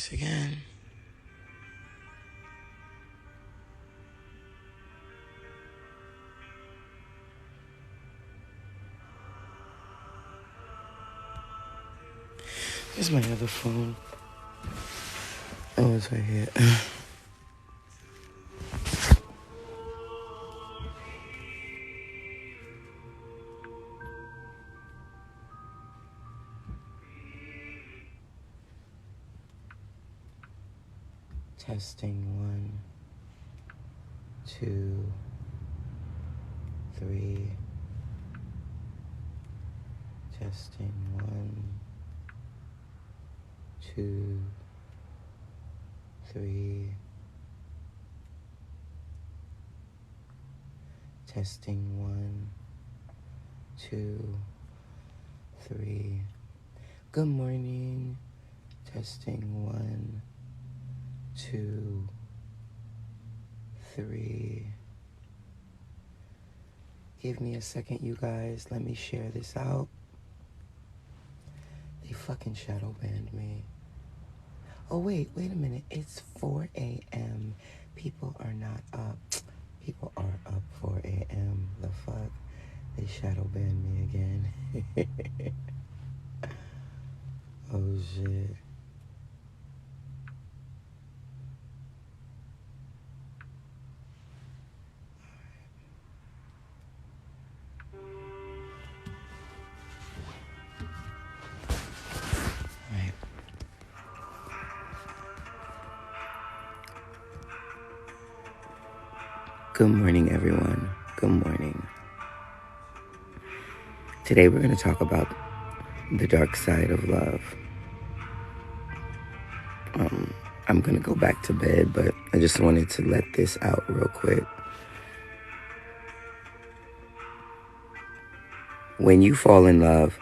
Test again. Here's my other phone. Oh, it's right here. Testing 1, 2, 3. Testing 1, 2, 3. Testing 1, 2, 3. Good morning. Testing 1, 2, 3. Give me a second, you guys. Let me share this out. They fucking shadow banned me. Oh, wait a minute. It's 4 a.m. People are not up. People are up 4 a.m. The fuck? They shadow banned me again. Oh, shit. Right. Good morning, everyone. Good morning. Today we're going to talk about the dark side of love. I'm going to go back to bed, but I just wanted to let this out real quick. When you fall in love,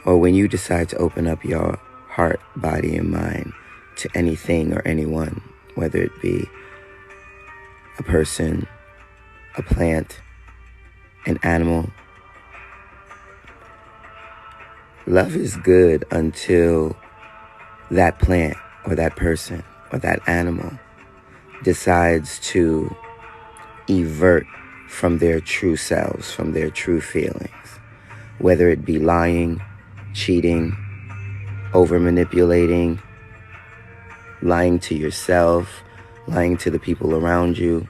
or when you decide to open up your heart, body, and mind to anything or anyone, whether it be a person, a plant, an animal, love is good until that plant or that person or that animal decides to evert from their true selves, from their true feelings, whether it be lying, cheating, over-manipulating, lying to yourself, lying to the people around you.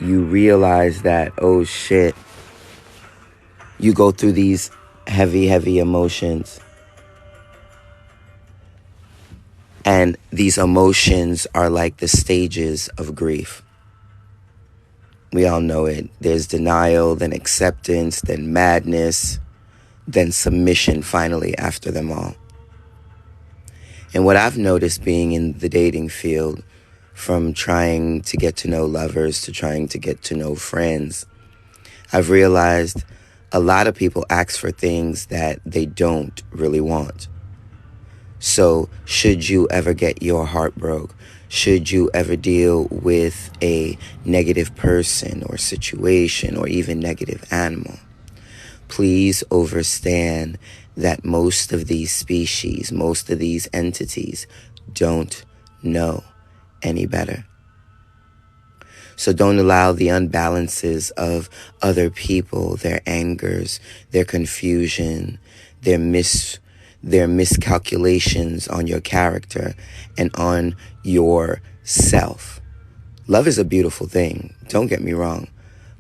You realize that, oh shit, you go through these heavy emotions. And these emotions are like the stages of grief. We all know it. There's denial, then acceptance, then madness, then submission finally after them all. And what I've noticed being in the dating field, from trying to get to know lovers to trying to get to know friends, I've realized a lot of people ask for things that they don't really want. So should you ever get your heart broke, should you ever deal with a negative person or situation or even negative animal, please understand that most of these species, most of these entities don't know any better. So don't allow the unbalances of other people, their angers, their confusion, their miscalculations on your character and on yourself. Love is a beautiful thing, don't get me wrong,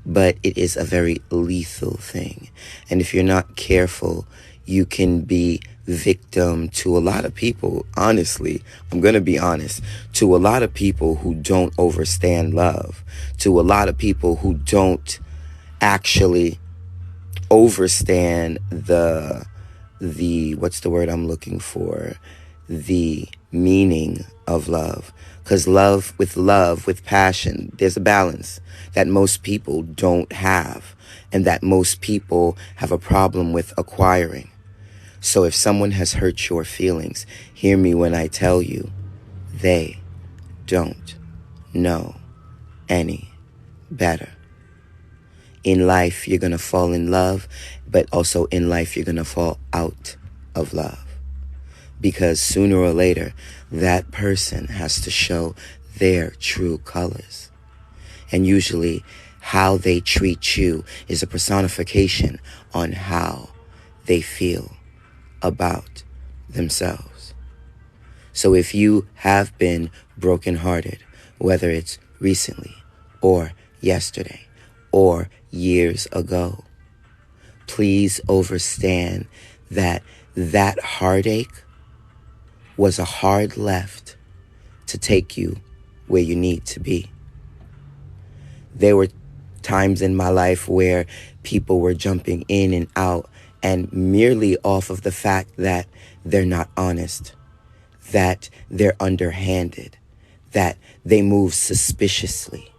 but it is a very lethal thing. And if you're not careful, you can be victim to a lot of people. Honestly, I'm going to be honest, to a lot of people who don't understand love, to a lot of people who don't actually understand the what's the word I'm looking for? The meaning of love. Because love, with passion, there's a balance that most people don't have and that most people have a problem with acquiring. So if someone has hurt your feelings, hear me when I tell you, they don't know any better. In life, you're going to fall in love, but also in life, you're going to fall out of love. because sooner or later, that person has to show their true colors. And usually, how they treat you is a personification on how they feel about themselves. So if you have been brokenhearted, whether it's recently or yesterday or years ago, please understand that that heartache was a hard left to take you where you need to be. There were times in my life where people were jumping in and out, and merely off of the fact that they're not honest, that they're underhanded, that they move suspiciously.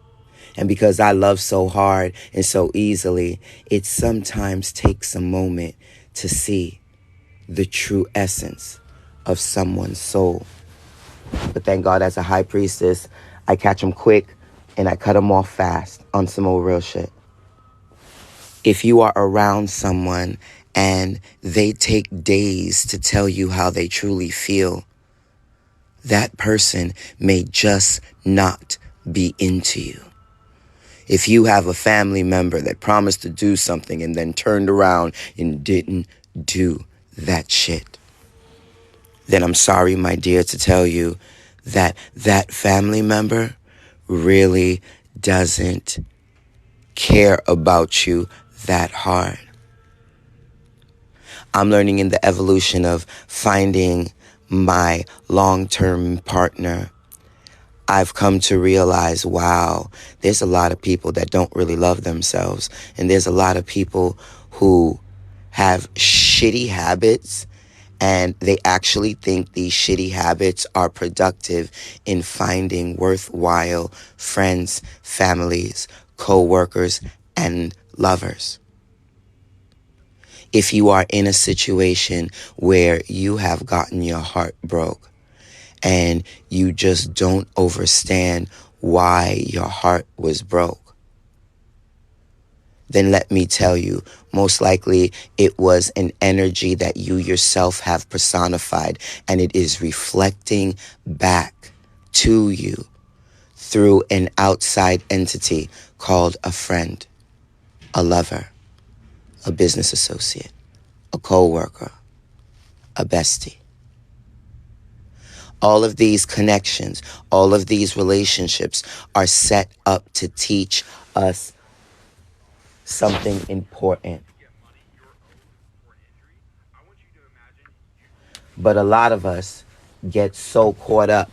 And because I love so hard and so easily, it sometimes takes a moment to see the true essence of someone's soul. But thank God, as a high priestess, I catch them quick and I cut them off fast on some old real shit. If you are around someone and they take days to tell you how they truly feel, that person may just not be into you. If you have a family member that promised to do something and then turned around and didn't do that shit, then I'm sorry, my dear, to tell you that that family member really doesn't care about you that hard. I'm learning in the evolution of finding my long-term partner. I've come to realize, wow, there's a lot of people that don't really love themselves. And there's a lot of people who have shitty habits, and they actually think these shitty habits are productive in finding worthwhile friends, families, co-workers, and lovers. If you are in a situation where you have gotten your heart broke and you just don't understand why your heart was broke, then let me tell you, most likely it was an energy that you yourself have personified, and it is reflecting back to you through an outside entity called a friend, a lover, a business associate, a co-worker, a bestie. All of these connections, all of these relationships are set up to teach us something important. But a lot of us get so caught up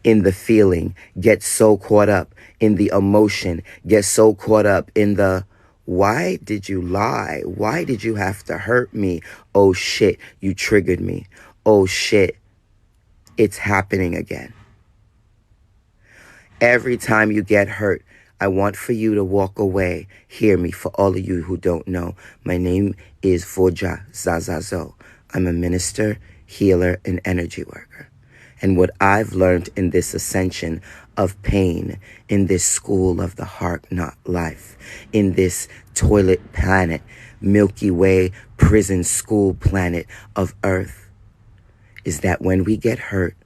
in the feeling, get so caught up in the emotion, get so caught up in the, why did you lie? Why did you have to hurt me? Oh shit, you triggered me. Oh shit, it's happening again. Every time you get hurt, I want for you to walk away. Hear me, for all of you who don't know. My name is Voja Zazazo. I'm a minister, healer, and energy worker. And what I've learned in this ascension of pain, in this school of the heart, not life, in this toilet planet, Milky Way prison school planet of Earth, is that when we get hurt,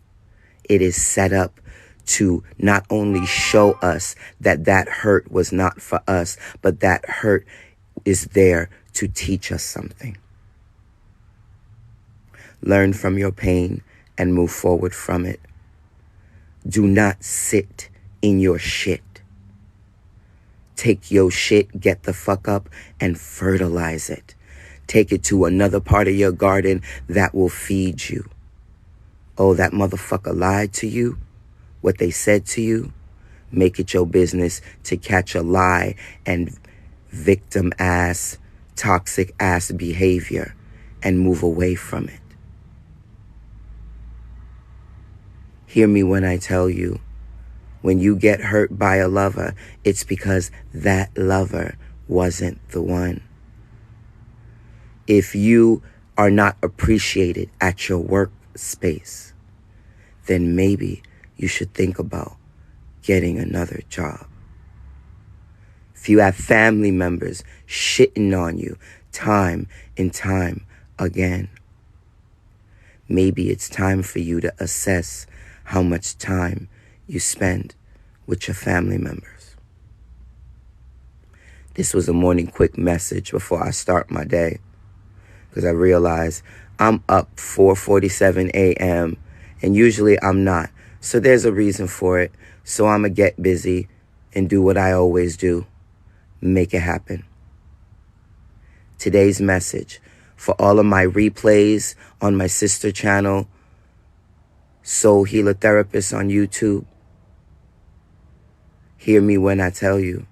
it is set up to not only show us that that hurt was not for us, but that hurt is there to teach us something. Learn from your pain and move forward from it. Do not sit in your shit. Take your shit, get the fuck up, and fertilize it. Take it to another part of your garden that will feed you. Oh, that motherfucker lied to you? What they said to you? Make it your business to catch a lie and victim ass, toxic ass behavior and move away from it. Hear me when I tell you, when you get hurt by a lover, it's because that lover wasn't the one. If you are not appreciated at your workspace, then maybe you should think about getting another job. If you have family members shitting on you time and time again, Maybe it's time for you to assess how much time you spend with your family members. This was a morning quick message before I start my day, because I realize I'm up 4:47 a.m. and usually I'm not. So there's a reason for it. So I'm going to get busy and do what I always do. Make it happen. Today's message for all of my replays on my sister channel, Soul Healer Therapist on YouTube. Hear me when I tell you,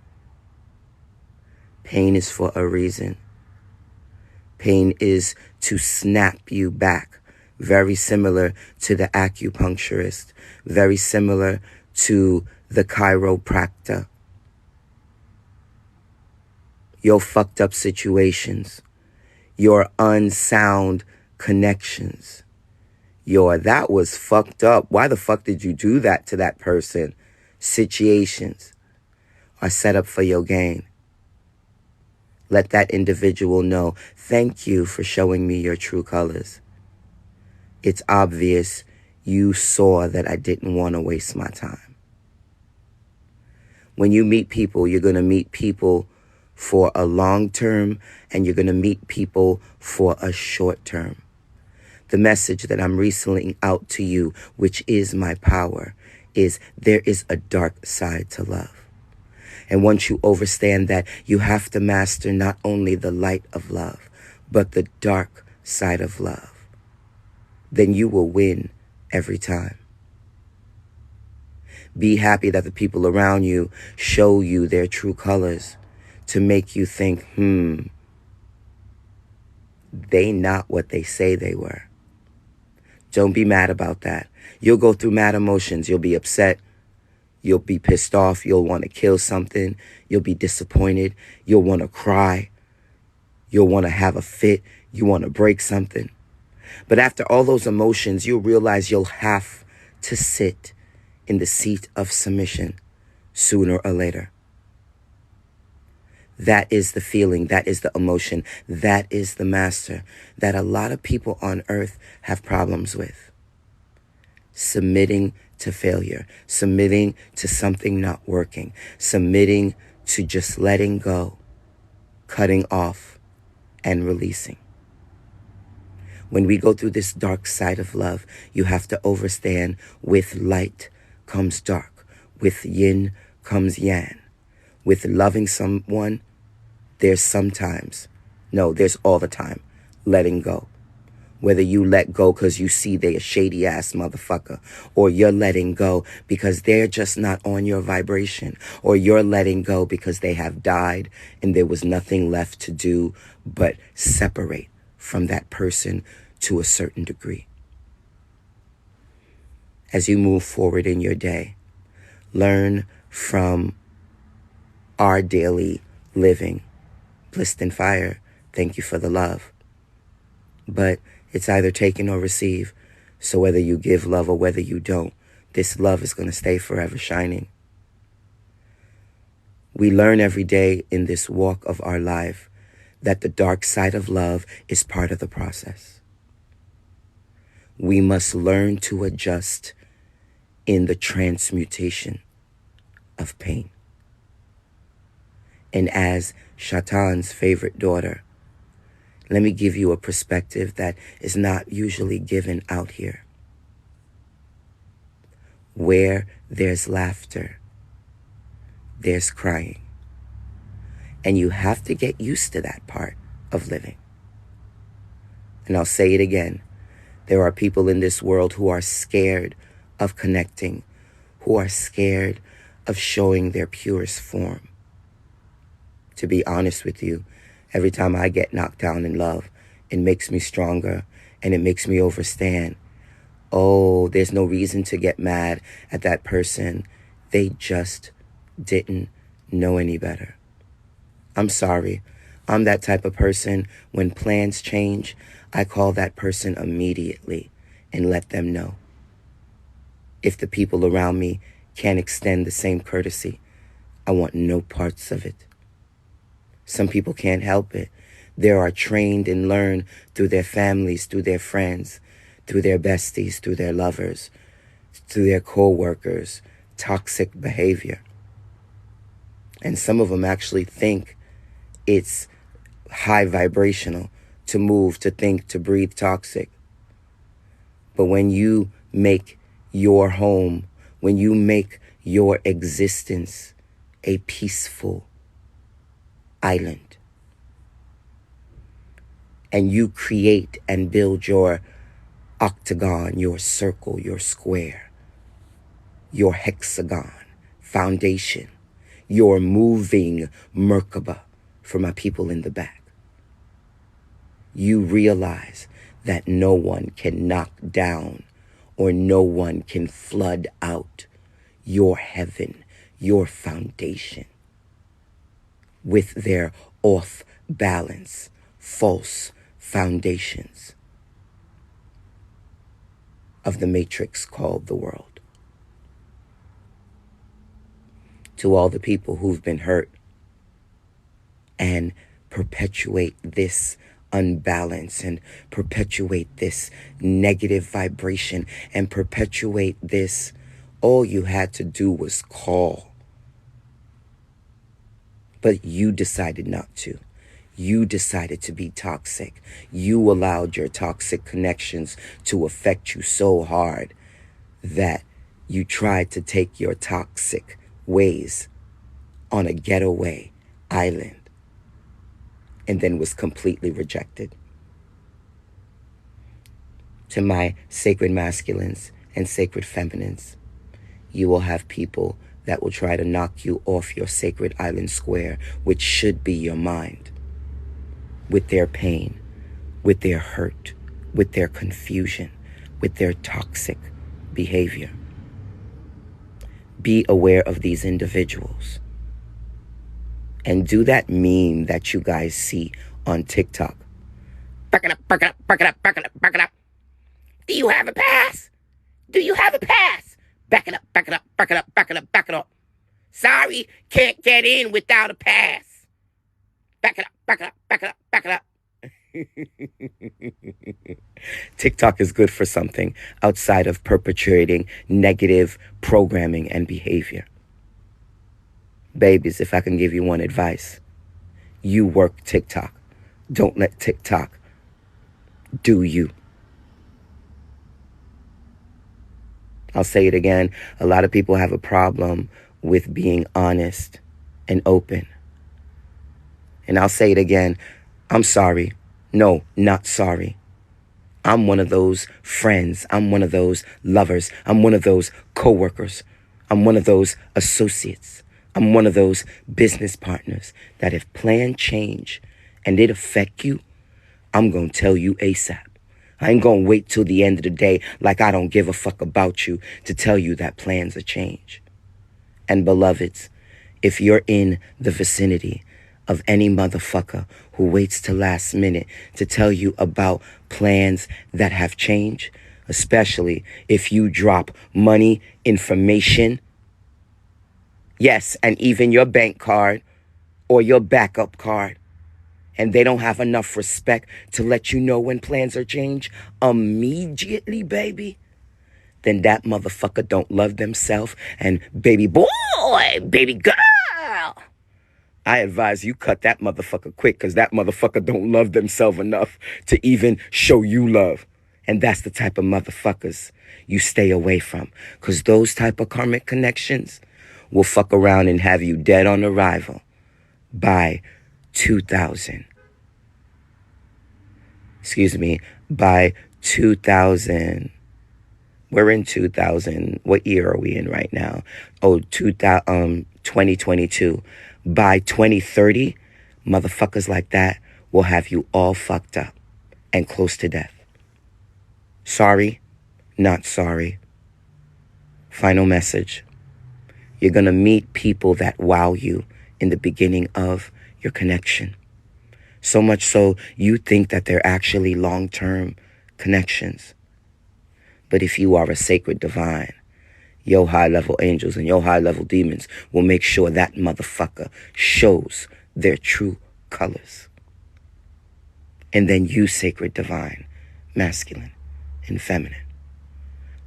pain is for a reason. Pain is to snap you back, very similar to the acupuncturist, very similar to the chiropractor. Your fucked up situations, your unsound connections, your that was fucked up, why the fuck did you do that to that person, situations are set up for your gain. Let that individual know, thank you for showing me your true colors. It's obvious you saw that I didn't want to waste my time. When you meet people, you're going to meet people for a long term and you're going to meet people for a short term. The message that I'm relaying out to you, which is my power, is there is a dark side to love. And once you understand that, you have to master not only the light of love, but the dark side of love. Then you will win every time. Be happy that the people around you show you their true colors to make you think, they not what they say they were. Don't be mad about that. You'll go through mad emotions. You'll be upset. You'll be pissed off. You'll want to kill something. You'll be disappointed. You'll want to cry. You'll want to have a fit. You want to break something. But after all those emotions, you'll realize you'll have to sit in the seat of submission sooner or later. That is the feeling. That is the emotion. That is the master that a lot of people on earth have problems with. Submitting to failure, submitting to something not working, submitting to just letting go, cutting off, and releasing. When we go through this dark side of love, you have to understand, with light comes dark, with yin comes yang. With loving someone, there's all the time, letting go. Whether you let go because you see they're a shady ass motherfucker, or you're letting go because they're just not on your vibration, or you're letting go because they have died and there was nothing left to do but separate from that person to a certain degree. As you move forward in your day, learn from our daily living. Blissed in fire, thank you for the love. But it's either taken or receive. So whether you give love or whether you don't, this love is going to stay forever shining. We learn every day in this walk of our life that the dark side of love is part of the process. We must learn to adjust in the transmutation of pain. And as Shaitan's favorite daughter, let me give you a perspective that is not usually given out here. Where there's laughter, there's crying. And you have to get used to that part of living. And I'll say it again. There are people in this world who are scared of connecting, who are scared of showing their purest form. To be honest with you, every time I get knocked down in love, it makes me stronger and it makes me understand. Oh, there's no reason to get mad at that person. They just didn't know any better. I'm sorry. I'm that type of person. When plans change, I call that person immediately and let them know. If the people around me can't extend the same courtesy, I want no parts of it. Some people can't help it. They are trained and learned through their families, through their friends, through their besties, through their lovers, through their co-workers, toxic behavior. And some of them actually think it's high vibrational to move, to think, to breathe toxic. But when you make your home, when you make your existence a peaceful island, and you create and build your octagon, your circle, your square, your hexagon foundation, your moving Merkaba, for my people in the back, you realize that no one can knock down or no one can flood out your heaven, your foundation, with their off balance, false foundations of the matrix called the world. To all the people who've been hurt and perpetuate this unbalance and perpetuate this negative vibration and perpetuate this, all you had to do was call. But you decided not to. You decided to be toxic. You allowed your toxic connections to affect you so hard that you tried to take your toxic ways on a getaway island and then was completely rejected. To my sacred masculines and sacred feminines, you will have people that will try to knock you off your sacred island square, which should be your mind, with their pain, with their hurt, with their confusion, with their toxic behavior. Be aware of these individuals. And do that meme that you guys see on TikTok. Back it up, back it up, back it up, back it up, back it up. Do you have a pass? Do you have a pass? Back it up, back it up, back it up, back it up, back it up. Sorry, can't get in without a pass. Back it up, back it up, back it up, back it up. TikTok is good for something outside of perpetuating negative programming and behavior. Babies, if I can give you one advice, you work TikTok. Don't let TikTok do you. I'll say it again. A lot of people have a problem with being honest and open. And I'll say it again. I'm sorry. No, not sorry. I'm one of those friends. I'm one of those lovers. I'm one of those coworkers. I'm one of those associates. I'm one of those business partners that if plans change and it affect you, I'm going to tell you ASAP. I ain't going to wait till the end of the day like I don't give a fuck about you to tell you that plans are change. And beloveds, if you're in the vicinity of any motherfucker who waits till last minute to tell you about plans that have changed, especially if you drop money, information, yes, and even your bank card or your backup card, and they don't have enough respect to let you know when plans are changed immediately, baby, then that motherfucker don't love themselves. And baby boy, baby girl, I advise you cut that motherfucker quick, because that motherfucker don't love themselves enough to even show you love. And that's the type of motherfuckers you stay away from, because those type of karmic connections will fuck around and have you dead on arrival by 2000. By 2000. We're in 2000. What year are we in right now? 2022. By 2030, motherfuckers like that will have you all fucked up and close to death. Sorry, not sorry. Final message. You're going to meet people that wow you in the beginning of your connection. So much so, you think that they're actually long-term connections. But if you are a sacred divine, your high-level angels and your high-level demons will make sure that motherfucker shows their true colors. And then you, sacred divine, masculine and feminine,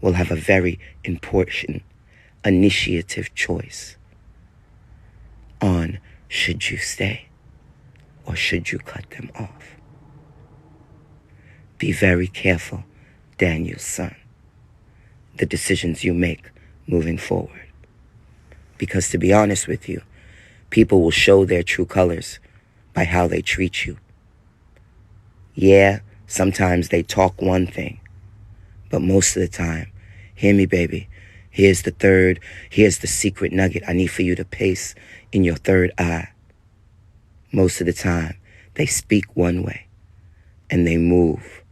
will have a very important initiative choice on should you stay or should you cut them off. Be very careful, Daniel's son, the decisions you make moving forward. Because to be honest with you, people will show their true colors by how they treat you. Yeah, sometimes they talk one thing, but most of the time, hear me, baby, here's the secret nugget I need for you to pace in your third eye. Most of the time, they speak one way and they move.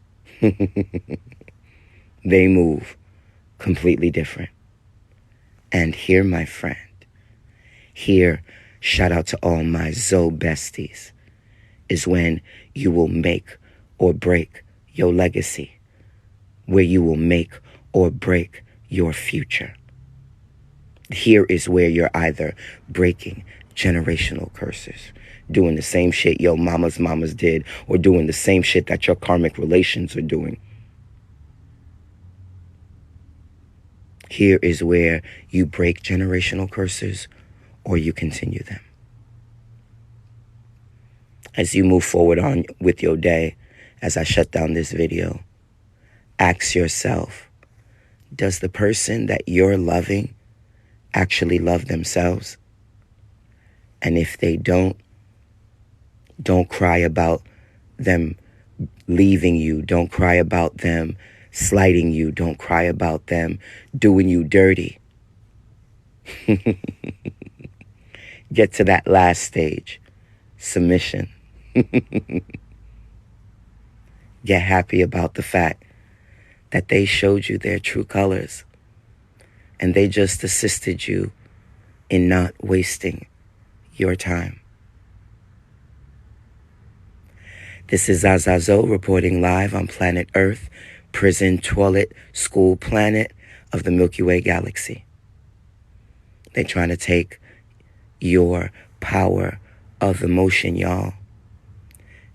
They move completely different. And here, my friend, here, shout out to all my Zoe besties, is when you will make or break your legacy, where you will make or break your future. Here is where you're either breaking generational curses, doing the same shit your mama's mamas did, or doing the same shit that your karmic relations are doing. Here is where you break generational curses or you continue them. As you move forward on with your day, as I shut down this video, ask yourself, does the person that you're loving actually love themselves? And if they don't cry about them leaving you. Don't cry about them slighting you. Don't cry about them doing you dirty. Get to that last stage, submission. Get happy about the fact that they showed you their true colors and they just assisted you in not wasting your time. This is Azazo reporting live on planet Earth, prison, toilet, school planet of the Milky Way galaxy. They're trying to take your power of emotion, y'all.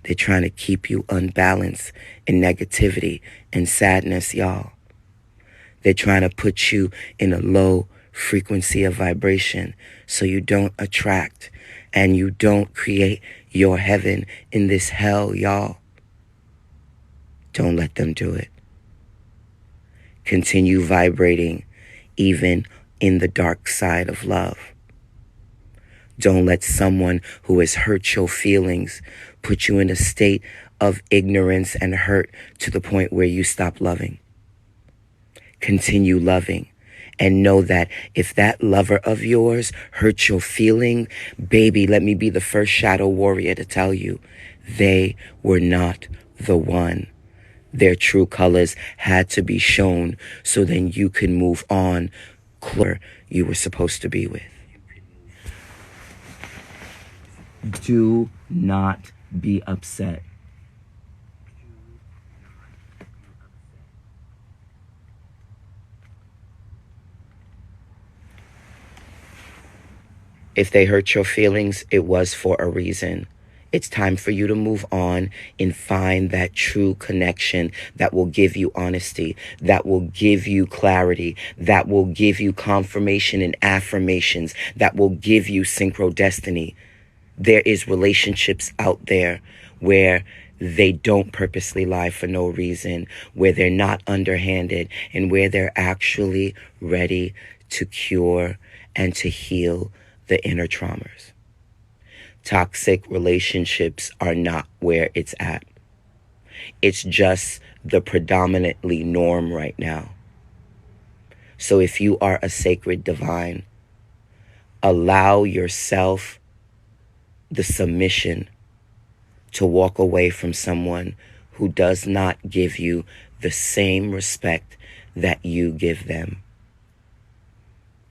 They're trying to keep you unbalanced in negativity and sadness, y'all. They're trying to put you in a low frequency of vibration so you don't attract and you don't create your heaven in this hell, y'all. Don't let them do it. Continue vibrating even in the dark side of love. Don't let someone who has hurt your feelings put you in a state of ignorance and hurt to the point where you stop loving. Continue loving and know that if that lover of yours hurt your feeling, baby, let me be the first shadow warrior to tell you, they were not the one. Their true colors had to be shown so then you can move on closer you were supposed to be with. Do not be upset. If they hurt your feelings, it was for a reason. It's time for you to move on and find that true connection that will give you honesty, that will give you clarity, that will give you confirmation and affirmations, that will give you synchrodestiny. There is relationships out there where they don't purposely lie for no reason, where they're not underhanded, and where they're actually ready to cure and to heal the inner traumas. Toxic relationships are not where it's at. It's just the predominantly norm right now. So if you are a sacred divine, allow yourself the submission to walk away from someone who does not give you the same respect that you give them.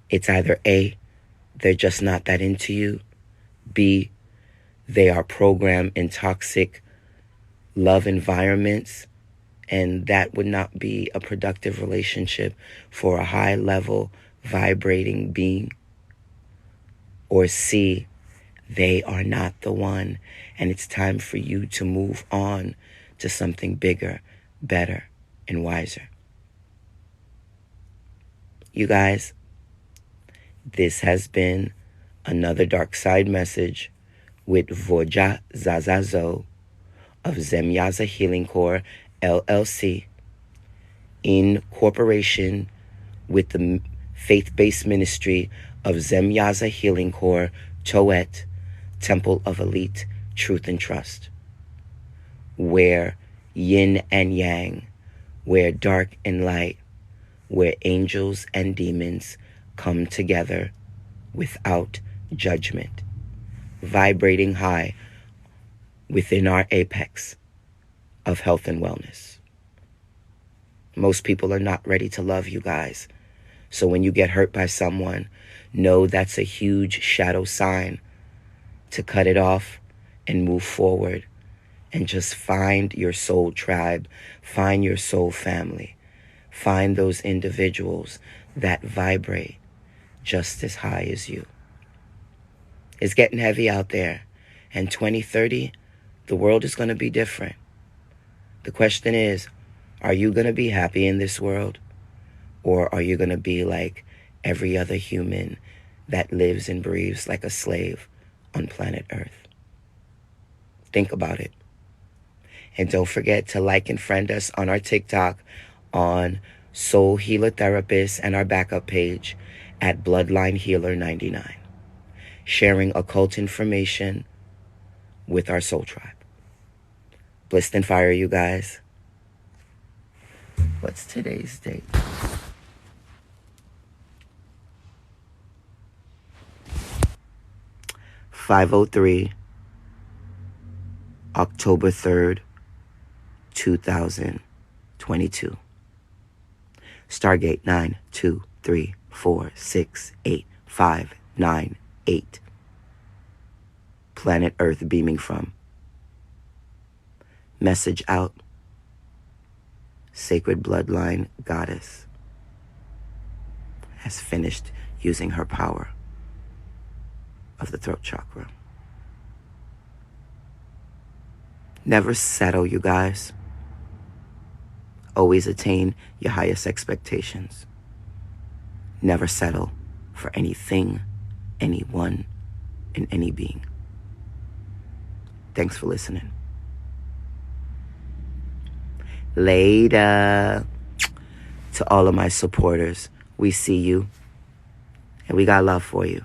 It's either A, they're just not that into you, B, they are programmed in toxic love environments, and that would not be a productive relationship for a high level vibrating being. Or C, they are not the one, and it's time for you to move on to something bigger, better, and wiser. You guys, this has been another Darkside message with Voja Zazazo of Zemyaza Healing Corps, LLC, in cooperation with the faith-based ministry of Zemyaza Healing Corps, Toet, Temple of Elite, Truth and Trust, where yin and yang, where dark and light, where angels and demons come together without judgment, vibrating high within our apex of health and wellness. Most people are not ready to love, you guys. So when you get hurt by someone, know that's a huge shadow sign to cut it off and move forward and just find your soul tribe, find your soul family, find those individuals that vibrate just as high as you. It's getting heavy out there, and 2030, the world is going to be different. The question is, are you going to be happy in this world? Or are you going to be like every other human that lives and breathes like a slave on planet Earth? Think about it. And don't forget to like and friend us on our TikTok on Soul Healer Therapist and our backup page at Bloodline Healer 99. Sharing occult information with our soul tribe. Blissed and fire, you guys. What's today's date? 503, October 3rd, 2022. Stargate 923468598. Planet Earth beaming from. Message out. Sacred Bloodline Goddess has finished using her power of the throat chakra. Never settle, you guys. Always attain your highest expectations. Never settle for anything, anyone, and any being. Thanks for listening. Later. To all of my supporters, we see you, and we got love for you.